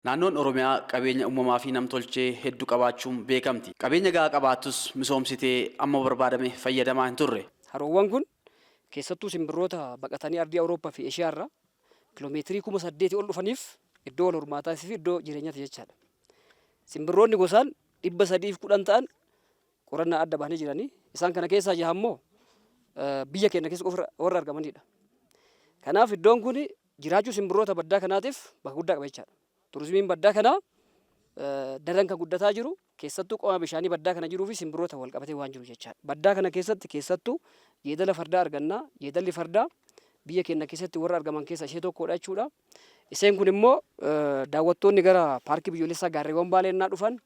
Naannoon Oromiyaa qabeenya uumamaa fi namtolchee hedduu qabaachuun beekamti. Qabeenya gahaa qabaatus misoomsitee amma barbaadame fayyadamaa hin turre. Haroowwan kun keessattuu simbirroota baqatanii ardii Awurooppaa fi Eeshiyaa irraa kiiloomeetirii 8,000 ol dhufaniif iddoo wal hormaataa fi iddoo jireenyaati jechaadha. Simbirroonni gosaan 310 ta'an qorannaa adda baanii jiranii isaan kana keessaa 6 immoo biyya keenya keessa warra argamanidha. Kanaaf iddoon kun jiraachuu simbirroota baddaa kanaatiif bakka guddaa qaba jechaadha. Turizimiin baddaa kanaa daran kan guddataa jiru keessattuu qomaa bishaanii baddaa kana jiruu fi simbirroota wal qabatee waan jiru jechaadha. Baddaa kana keessatti keessattuu jeedala fardaa argannaa. Jeedalli fardaa biyya keenya keessatti warra argaman keessaa ishee tokkodha jechuudha. Isheen kun immoo daawwattoonni gara paarkii biyyoolessaa gaarreewwan Baalee innaa dhufan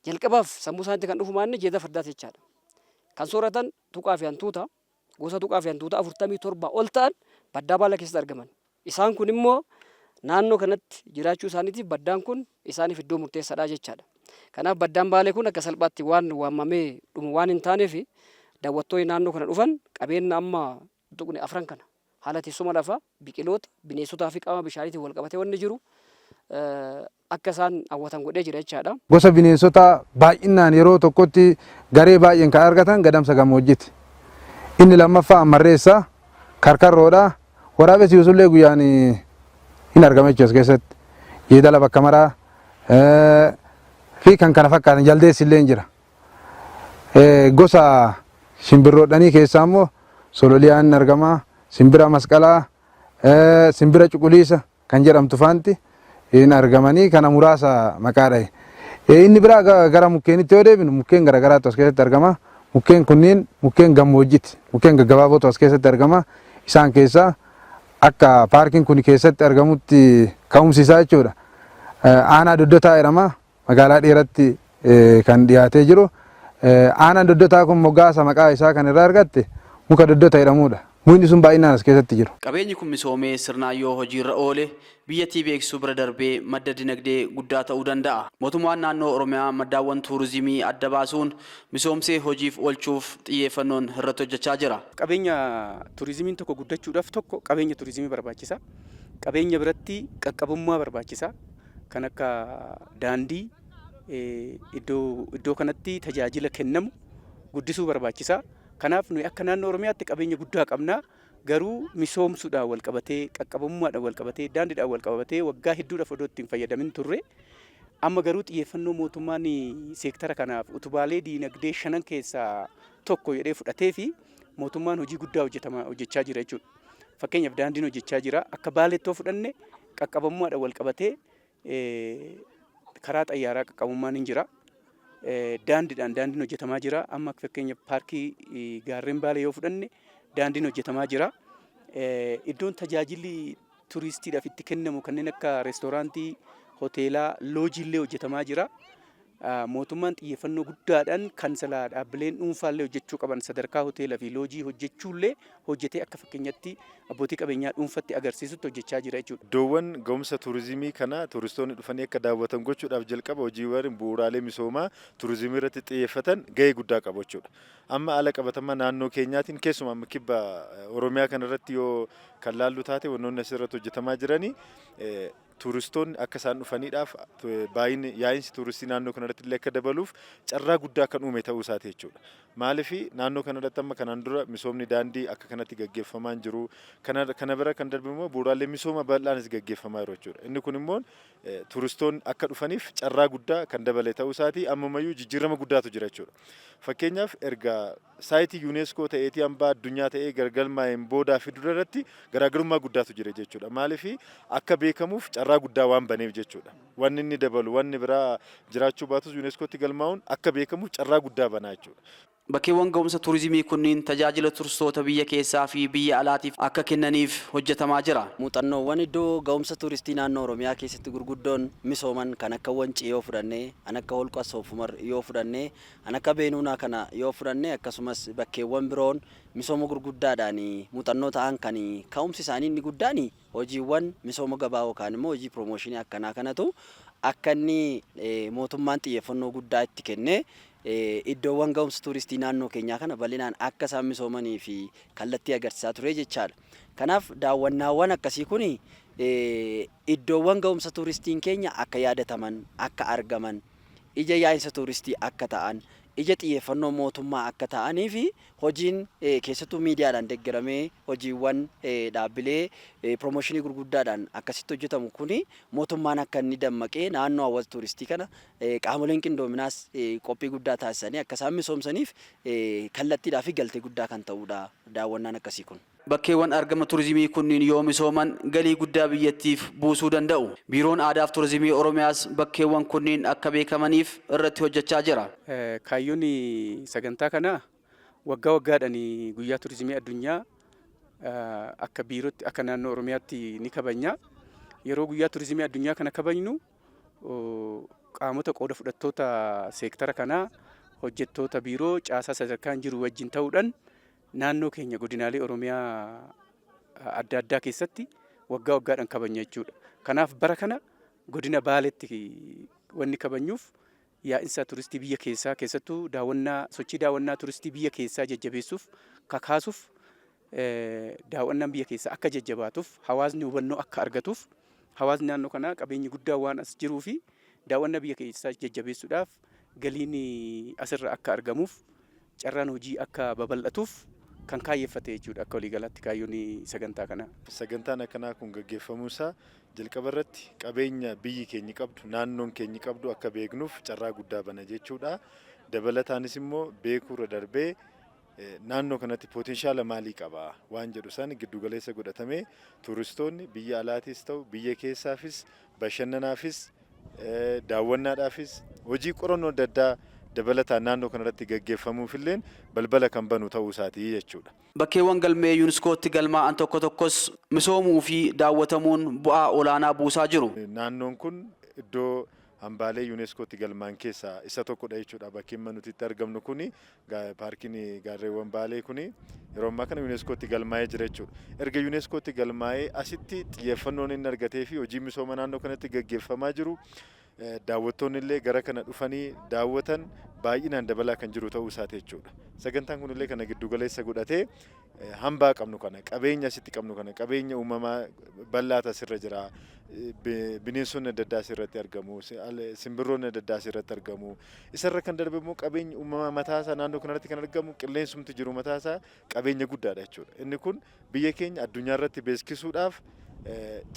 jalqabaaf sammuu isaaniitti kan dhufu maanni jeedala fardaati jechaadha. Kan sooratan tuqaa fi hantuuta gosa tuqaa fi hantuuta 47 ol ta'an baddaa Baalee keessatti argaman. Isaan kun immoo naannoo kanatti jiraachuu isaaniitiif baddaan kun isaaniif iddoo murteessaadha jechaadha. Kanaaf baddaan Baalee kun akka salphaatti waan waamamee dhumu waan hin taaneef daawwattoonni naannoo kana dhufan qabeenya amma tuqne afran kana haala teessuma lafaa, biqiloota, bineensotaa fi qaama bishaaniitiin wal qabatee wanni jiru akka isaan hawwatan godhee jira jechaadha. Gosa bineensotaa baay'inaan yeroo tokkotti garee baay'een kan argatan gadamsa gammoojjiiti. Inni lammaffaa ammarreessaa, karkarroodha. Waraabessi usullee guyyaan hin argama jechuudha keessatti. Jeedala bakka maraa fi kan kana fakkaatan jaldeessi illee jira. Gosa simbirroodhanii keessaa immoo sololiyaan argama, simbira masqalaa, simbira cuquliisa kan jedhamtu faanti hin argamanii kana muraasa maqaadha. Inni biraa gara mukkeenitti yoo deebinu mukkeen garaagaraatu as keessatti argama. Mukkeen kunniin mukkeen gammoojjiiti. Mukkeen gaggabaabootu as keessatti argama. Isaan keessaa akka paarkiin kun keessatti argamutti ka'umsiisaa jechuudha. Aanaa Doddotaa jedhama. Magaalaa dheeratti kan dhiyaatee jiru. Aanaan Doddotaa kun moggaasa maqaa isaa kan irraa argatte muka Doddota jedhamudha. Mukni sun baay'inaan as keessatti jiru. Qabeenyi kun misoomee sirnaan yoo hojiirra oole biyyattii beeksisuu bira darbee madda dinagdee guddaa ta'uu danda'a. Mootummaan naannoo Oromiyaa maddaawwan tuurizimii adda baasuun misoomsee hojiif oolchuuf xiyyeeffannoon irratti hojjechaa jira. Qabeenya tuurizimiin tokko guddachuudhaaf tokko qabeenya tuurizimii barbaachisa. Qabeenya biratti qaqqabummaa barbaachisa. Kan akka daandii iddoo kanatti tajaajila kennamu guddisuu barbaachisa. Kanaaf nuyi akka naannoo Oromiyaatti qabeenya guddaa qabna. Garuu misoomsuudhaan wal qabatee qaqqabummaadhaan wal qabatee daandiidhaan wal qabatee waggaa hedduudhaaf odoo ittiin fayyadamin turre. Amma garuu xiyyeeffannoo mootummaan seektara kanaaf utubaalee diinagdee 5 keessaa tokko jedhee fudhatee fi mootummaan hojii guddaa hojjechaa jira jechuudha. Fakkeenyaaf daandiin hojjechaa jira. Akka Baaleettoo fudhanne qaqqabummaadhaan wal qabatee karaa xayyaaraa qaqqabummaan hin jira. Daandiin hojjetamaa jira. Amma fakkeenyaaf paarkii gaarreen Baalee yoo fudhanne daandiin hojjetamaa jira. Iddoon tajaajilli turistiidhaaf itti kennamu kanneen akka reestooraantii, hoteelaa, loojiillee hojjetamaa jira. Mootummaan xiyyeeffannoo guddaadhaan kan silaa dhaabbileen dhuunfaallee hojjechuu qaban sadarkaa hoteelaa fi loojii hojjechuullee hojjetee akka fakkeenyatti abbootii qabeenyaa dhuunfatti agarsiisutti hojjechaa jira jechuudha. Iddoowwan ga'umsa tuurizimii kana tuuristoonni dhufanii akka daawwatan gochuudhaaf jalqaba hojiiwwan bu'uuraalee misoomaa tuurizimii irratti xiyyeeffatan gahee guddaa qabu jechuudha. Amma haala qabatamaa naannoo keenyaatiin keessumaa kibba Oromiyaa kanarratti yoo kan laallu taate wantoonni asirratti hojjetamaa jiranii tuuristoonni akka isaan dhufaniidhaaf baay'inni yaa'insi tuuristii naannoo kanarratti illee akka dabaluuf carraa guddaa kan uume ta'uu isaati jechuudha. Maaliif naannoo kanarratti amma kanaan dura misoomni daandii akka kanatti gaggeeffamaa hin jiru. Kana bira kan darbe immoo bu'uuraalee misooma bal'aanis gaggeeffamaa jiru jechuudha. Inni kun immoo tuuristoonni akka dhufaniif carraa guddaa kan dabale ta'uu isaati ammayyuu jijjiirama guddaatu jira jechuudha. Fakkeenyaaf erga saayitii yuuneeskoo ta'eetii hambaa addunyaa ta'ee galmaa'een boodaa fi dura irratti garaagarummaa guddaatu jira jechuudha. Maaliif akka beekamuuf carraa guddaa waan baneef jechuudha. Wanni inni dabalu wanni biraa jiraachuu baatus yuuneeskootti galmaa'uun akka beekamuuf carraa guddaa banaa jechuudha. Bakkeewwan ga'umsa tuurizimii kunniin tajaajila turistoota biyya keessaa fi biyya alaatiif akka kennaniif hojjetamaa jira. Muuxannoowwan iddoo ga'umsa tuuristii naannoo Oromiyaa keessatti gurguddoon misooman kan akka Wancii yoo fudhannee, kan akka Holqa Soofumar yoo fudhannee, kan akka Beenuunaa kana yoo fudhannee akkasumas bakkeewwan biroon misooma gurguddaadhaan muuxannoo ta'an kan ka'umsi isaanii inni guddaan hojiiwwan misooma gabaa yookaan immoo hojii piroomooshinii akkanaa kanatu akka inni mootummaan xiyyeeffannoo guddaa itti kennee iddoowwan ga'umsa tuuristii naannoo keenyaa kana bal'inaan akka isaan misoomanii fi kallattii agarsiisaa ture jechaadha. Kanaaf daawwannaawwan akkasii kun iddoowwan ga'umsa tuuristiin keenya akka yaadataman, akka argaman, ija yaa'insa tuuristii akka ta'an, ija xiyyeeffannoo mootummaa akka ta'anii fi hojiin keessattuu miidiyaadhaan deeggaramee hojiiwwan dhaabbilee piroomooshinii gurguddaadhaan akkasitti hojjetamu kuni mootummaan akka inni dammaqee naannoo hawwata tuuristii kana qaamoleen qindoominaas qophii guddaa taasisanii akka isaan misoomsaniif kallattiidhaa fi galtee guddaa kan ta'udha daawwannaan akkasii kun. Bakkeewwan argama turizimii kunniin yoo misooman galii guddaa biyyattiif buusuu danda'u. Biiroon Aadaa fi Turizimii Oromiyaas bakkeewwan kunniin akka beekamaniif irratti hojjechaa jira. Kaayyoon sagantaa kanaa waggaa waggaadhaan guyyaa turizimii addunyaa akka biirootti akka naannoo Oromiyaatti ni kabajna. Yeroo guyyaa turizimii addunyaa kana kabajnu qaamota qooda fudhattoota seektara kanaa hojjettoota biiroo caasaa sadarkaan jiru wajjin ta'uudhaan naannoo keenya godinaalee Oromiyaa adda addaa keessatti waggaa waggaadhaan kabajna jechuudha. Kanaaf bara kana godina Baaleetti wanni kabajnuuf yaa'insa turistii biyya keessaa keessattuu sochii daawwannaa turistii biyya keessaa jajjabeessuuf kakaasuuf daawwannaan biyya keessaa akka jajjabaatuuf hawaasni hubannoo akka argatuuf hawaasni naannoo kanaa qabeenyi guddaa waan as jiruu fi daawwannaa biyya keessaa jajjabeessuudhaaf galiin asirra akka argamuuf carraan hojii akka babal'atuuf kan kaayeffate jechuudha akka waliigalaatti kaayyoon sagantaa kanaa. Sagantaan akkanaa kun gaggeeffamuusaa jalqaba irratti qabeenya biyyi keenya qabdu naannoon keenya qabdu akka beeknuuf carraa guddaa bana jechuudha. Dabalataanis immoo beekuurra darbee naannoo kanatti potenshaala maalii qaba waan jedhu san giddugaleessa godhatamee tuuristoonni biyya alaatis ta'u biyya keessaafis bashannanaafis daawwannaadhaafis hojii qorannoo adda addaa dabalataan naannoo kanarratti gaggeeffamuufillee balbala kan banu ta'uu isaatii jechuudha. Bakkeewwan galmee yuuniskootti galmaa'an tokko tokkos misoomuu fi daawwatamuun bu'aa olaanaa buusaa jiru. Naannoon kun iddoo hambaalee yuuniskootti galmaan keessaa isa tokkodha jechuudha. Bakkeen nuti itti argamnu kuni paarkiin gaarreewwan baalee kuni yeroo ammaa kana yuuniskootti galmaa'ee jira jechuudha. Erga yuuniskootti galmaa'ee asitti xiyyeeffannoon inni argatee fi hojii misooma naannoo kanatti gaggeeffamaa jiru. Daawwattoonni illee gara kana dhufanii daawwatan baay'inaan dabalaa kan jiru ta'uu isaati jechuudha. Sagantaan kun illee kana giddu galeessa godhatee hambaa qabnu kana qabeenya asitti qabnu kana qabeenya uumamaa bal'aata asirra jira. Bineensonni adda addaa asirratti argamu, simbirroonni adda addaa asirratti argamu. Isarra kan darbe immoo qabeenya uumamaa mataasaa naannoo kanarratti kan argamu qilleensumti jiru mataasaa qabeenya guddaadha jechuudha. Inni kun biyya keenya addunyaa irratti beeksisuudhaaf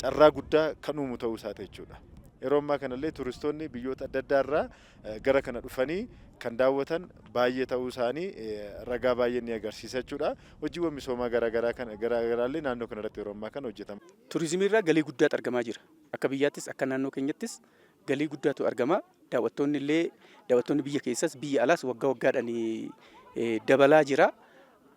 carraa guddaa kan uumu ta'uu isaati jechuudha. Yeroo ammaa kanallee tuuristoonni biyyoota adda addaa irraa gara kana dhufanii kan daawwatan baay'ee ta'uu isaanii ragaa baay'ee ni agarsiisa jechuudha. Hojiiwwan misoomaa garaagaraallee naannoo kanarratti yeroo ammaa kana hojjetama. Turizimii irraa galii guddaatu argamaa jira. Akka biyyaattis akka naannoo keenyattis galii guddaatu argama. Daawwattoonni biyya keessas biyya alaas waggaa waggaadhaan dabalaa jira.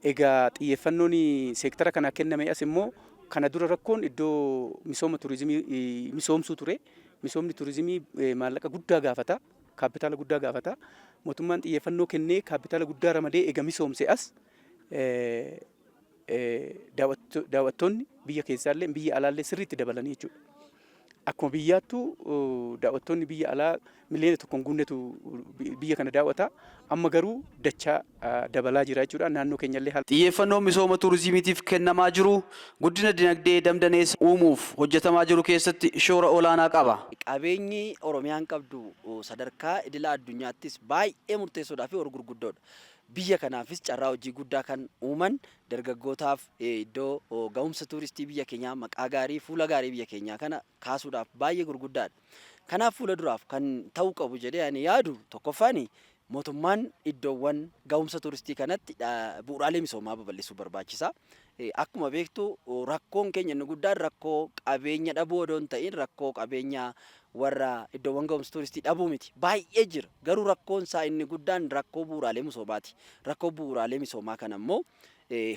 Egaa xiyyeeffannoon seektara kanaa kenname as immoo kana dura rakkoon iddoo misooma turizimii misoomsuu ture. Misoomni turizimii maallaqa guddaa gaafata, kaapitaala guddaa gaafata. Mootummaan xiyyeeffannoo kennee kaapitaala guddaa ramadee eega misoomse as daawwattoonni biyya keessaallee biyya alaallee sirriitti dabalanii jechuudha. Akkuma biyyaattuu daawwattoonni biyya alaa miliyoona tokkoon guunnetu biyya kana daawwata. Amma garuu dachaa dabalaa jira jechuudha. Naannoo keenyallee haala. Xiyyeeffannoo misooma turizimiitiif kennamaa jiru guddina dinagdee damdanees uumuuf hojjetamaa jiru keessatti shoora olaanaa qaba. Qabeenyi Oromiyaan qabdu sadarkaa idila addunyaattis baay'ee murteessoodhaa fi gurguddoodha. Biyya kanaafis carraa hojii guddaa kan uuman dargaggootaaf iddoo ga'umsa tuuristii biyya keenyaa maqaa gaarii fuula gaarii biyya keenyaa kana kaasuudhaaf baay'ee gurguddaadha. Kanaaf fuula duraaf kan ta'uu qabu jedhee ani yaadu tokkoffaan mootummaan iddoowwan ga'umsa tuuristii kanatti bu'uuraalee misoomaa babal'isuu barbaachisa. Akkuma beektu rakkoon keenya inni guddaan rakkoo qabeenya dhabuu odoo hin ta'in rakkoo qabeenya warra iddoowwan ga'umsa tuuristii dhabuu miti. Baay'ee jira. Garuu rakkoon isaa inni guddaan rakkoo bu'uuraalee misoomaati. Rakkoo bu'uuraalee misoomaa kana immoo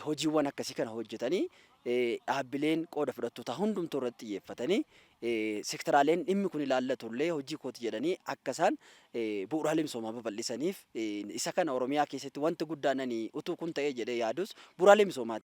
hojiiwwan akkasii kana hojjetanii dhaabbileen qooda fudhattoota hundumtuu irratti xiyyeeffatanii sektoraaleen dhimmi kun ilaallatullee hojii kooti jedhanii akka isaan bu'uuraalee misoomaa babal'isaniif isa kana Oromiyaa keessatti wanti guddaan utuu kun ta'ee jedhee yaadus bu'uuraalee misoomaati.